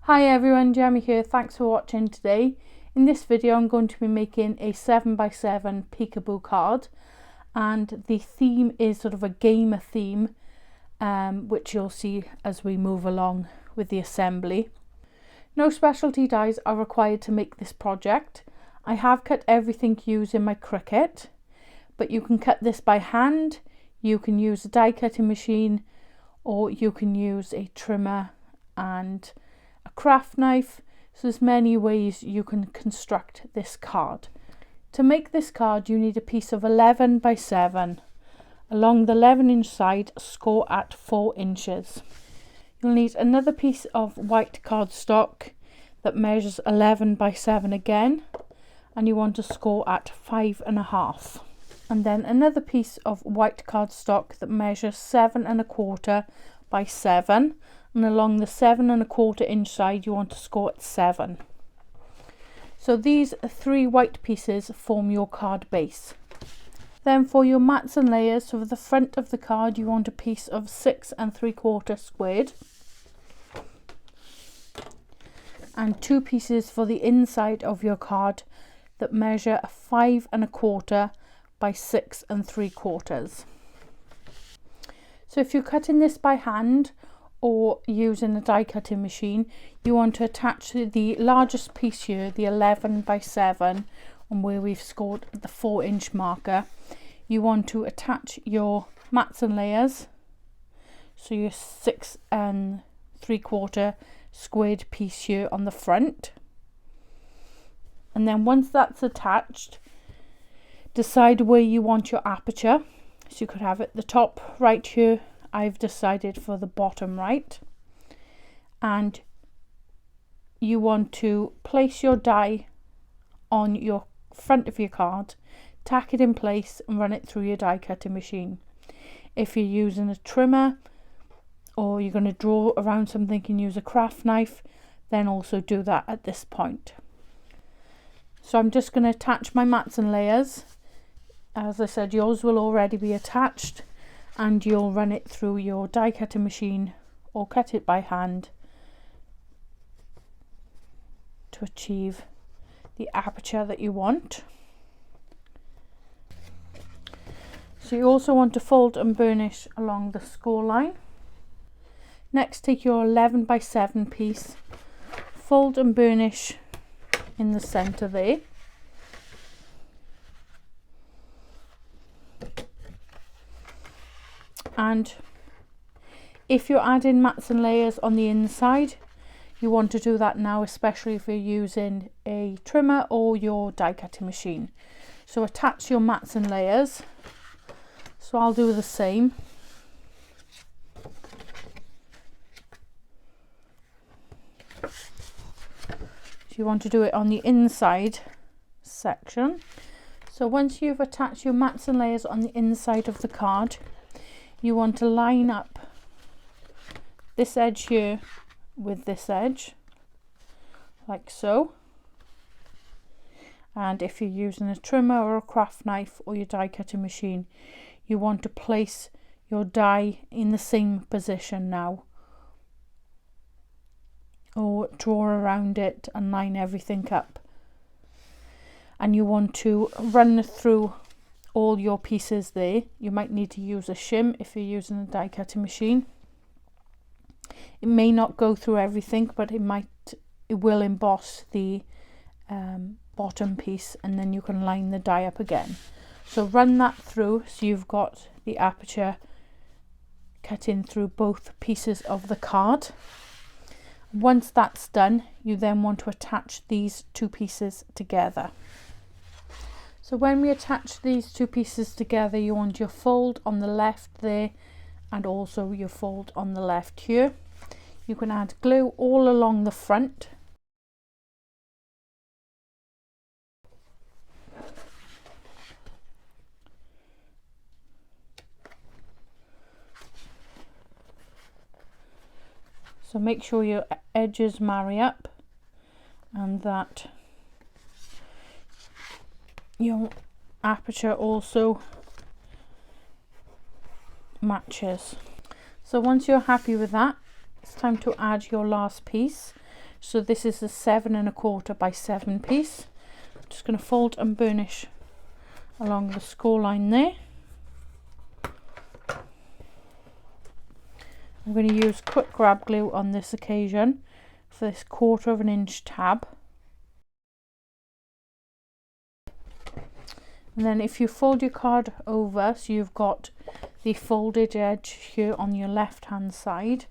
Hi everyone, Jamie here. Thanks for watching today. In this video I'm going to be making a 7x7 peekaboo card, and the theme is sort of a gamer theme, which you'll see as we move along with the assembly. No specialty dies are required to make this project. I have cut everything using my Cricut, but you can cut this by hand, you can use a die cutting machine, or you can use a trimmer and a craft knife. So there's many ways you can construct this card. To make this card you need a piece of 11x7. Along the 11-inch side, score at 4 inches. You'll need another piece of white cardstock that measures 11x7 again, and you want to score at 5.5. And then another piece of white cardstock that measures 7.25 by 7, and along the 7.25 inch side you want to score at 7. So these 3 white pieces form your card base. Then for your mats and layers, so for the front of the card you want a piece of 6.75 squared, and 2 pieces for the inside of your card that measure 5.25 by 6.75. So if you're cutting this by hand or using a die cutting machine, you want to attach the largest piece here, the 11x7, on where we've scored the 4-inch marker. You want to attach your mats and layers, so your 6.75 squared piece here on the front, and then once that's attached, decide where you want your aperture. So you could have it the top right here. I've decided for the bottom right, and you want to place your die on your front of your card, tack it in place and run it through your die cutting machine. If you're using a trimmer or you're going to draw around something and use a craft knife, then also do that at this point. So I'm just going to attach my mats and layers. As I said, yours will already be attached, and you'll run it through your die cutting machine or cut it by hand to achieve the aperture that you want. So you also want to fold and burnish along the score line. Next, take your 11x7 piece, fold and burnish in the center there. And if you're adding mats and layers on the inside, you want to do that now, especially if you're using a trimmer or your die cutting machine. So attach your mats and layers. So I'll do the same. So you want to do it on the inside section. So once you've attached your mats and layers on the inside of the card, you want to line up this edge here with this edge, like so. And if you're using a trimmer or a craft knife or your die cutting machine, you want to place your die in the same position now, or draw around it and line everything up. And you want to run through all your pieces there. You might need to use a shim if you're using a die cutting machine. It may not go through everything, but it will emboss the bottom piece, and then you can line the die up again. So run that through so you've got the aperture cut in through both pieces of the card. Once that's done, you then want to attach these 2 pieces together. So when we attach these 2 pieces together, you want your fold on the left there, and also your fold on the left here. You can add glue all along the front. So make sure your edges marry up and that your aperture also matches. So once you're happy with that, it's time to add your last piece. So this is a 7 1/4 by 7 piece. I'm just going to fold and burnish along the score line there. I'm going to use quick grab glue on this occasion for this 1/4 inch tab. And then if you fold your card over, so you've got the folded edge here on your left hand side,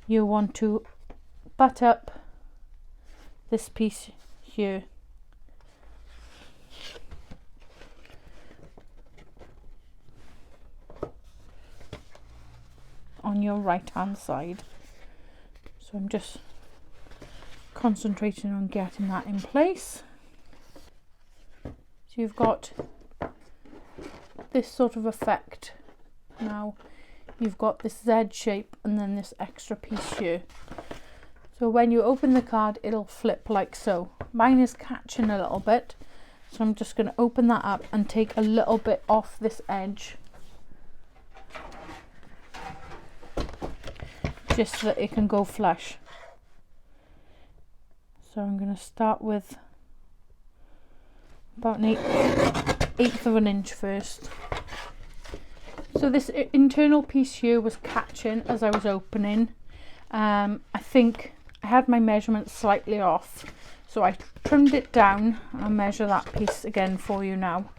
you want to butt up this piece here. On your right hand side. So I'm just concentrating on getting that in place. So you've got this sort of effect. Now you've got this Z shape and then this extra piece here. So when you open the card, it'll flip like so. Mine is catching a little bit, so I'm just going to open that up and take a little bit off this edge, just so that it can go flush. So I'm going to start with about an eighth of an inch first. So this internal piece here was catching as I was opening. I think I had my measurements slightly off, so I trimmed it down. I'll measure that piece again for you now.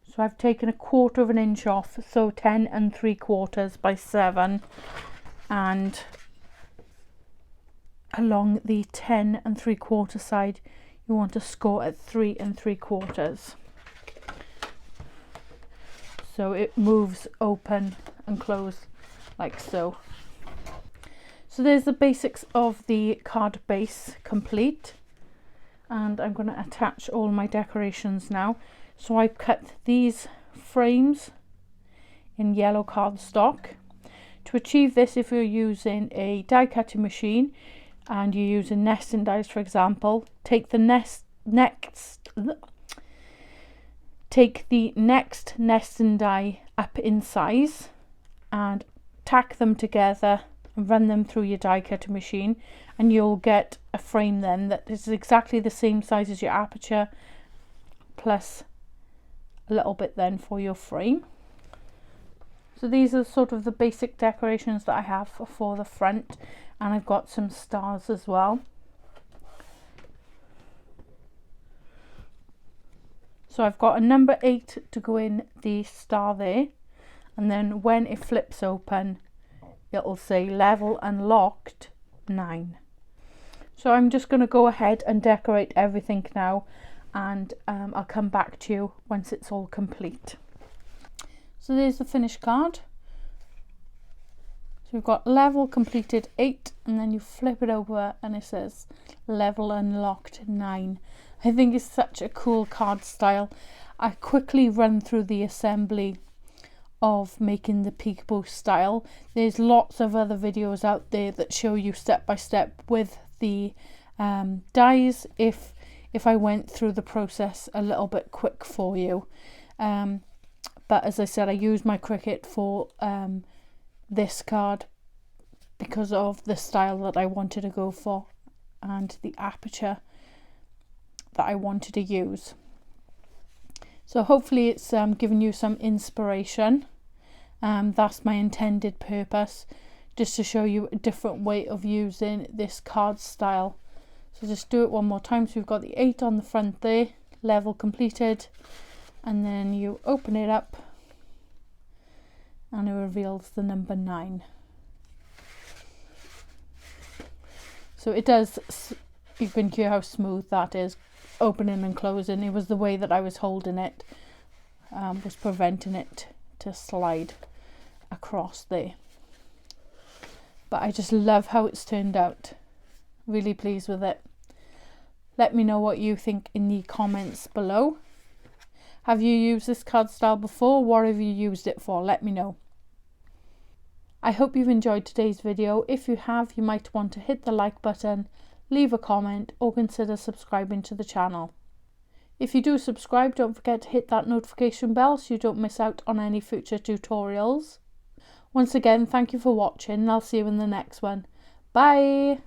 So I've taken a 1/4 inch off, so 10 3/4 by 7, and along the 10 3/4 side you want to score at 3 3/4. So it moves open and close like so. So there's the basics of the card base complete, and I'm going to attach all my decorations now. So I've cut these frames in yellow cardstock. To achieve this, if you're using a die cutting machine and you're using nesting dies, for example, take the next nesting die up in size and tack them together and run them through your die cutting machine, and you'll get a frame then that is exactly the same size as your aperture, plus a little bit then for your frame. So these are sort of the basic decorations that I have for the front, and I've got some stars as well. So I've got a number 8 to go in the star there, and then when it flips open it'll say level unlocked 9. So I'm just going to go ahead and decorate everything now, and I'll come back to you once it's all complete. So there's the finished card. So we've got level completed 8, and then you flip it over and it says level unlocked 9. I think it's such a cool card style. I quickly run through the assembly of making the peekaboo style. There's lots of other videos out there that show you step by step with the dies, if I went through the process a little bit quick for you. But as I said, I used my Cricut for this card because of the style that I wanted to go for and the aperture that I wanted to use. So hopefully it's given you some inspiration. That's my intended purpose, just to show you a different way of using this card style. So just do it one more time. So we've got the 8 on the front there, level completed, and then you open it up and it reveals the number 9. So it does, you can hear how smooth that is, opening and closing. It was the way that I was holding it was preventing it to slide across there. But I just love how it's turned out. Really pleased with it. Let me know what you think in the comments below. Have you used this card style before? What have you used it for? Let me know. I hope you've enjoyed today's video. If you have, you might want to hit the like button, leave a comment, or consider subscribing to the channel. If you do subscribe, don't forget to hit that notification bell so you don't miss out on any future tutorials. Once again, thank you for watching and I'll see you in the next one. Bye!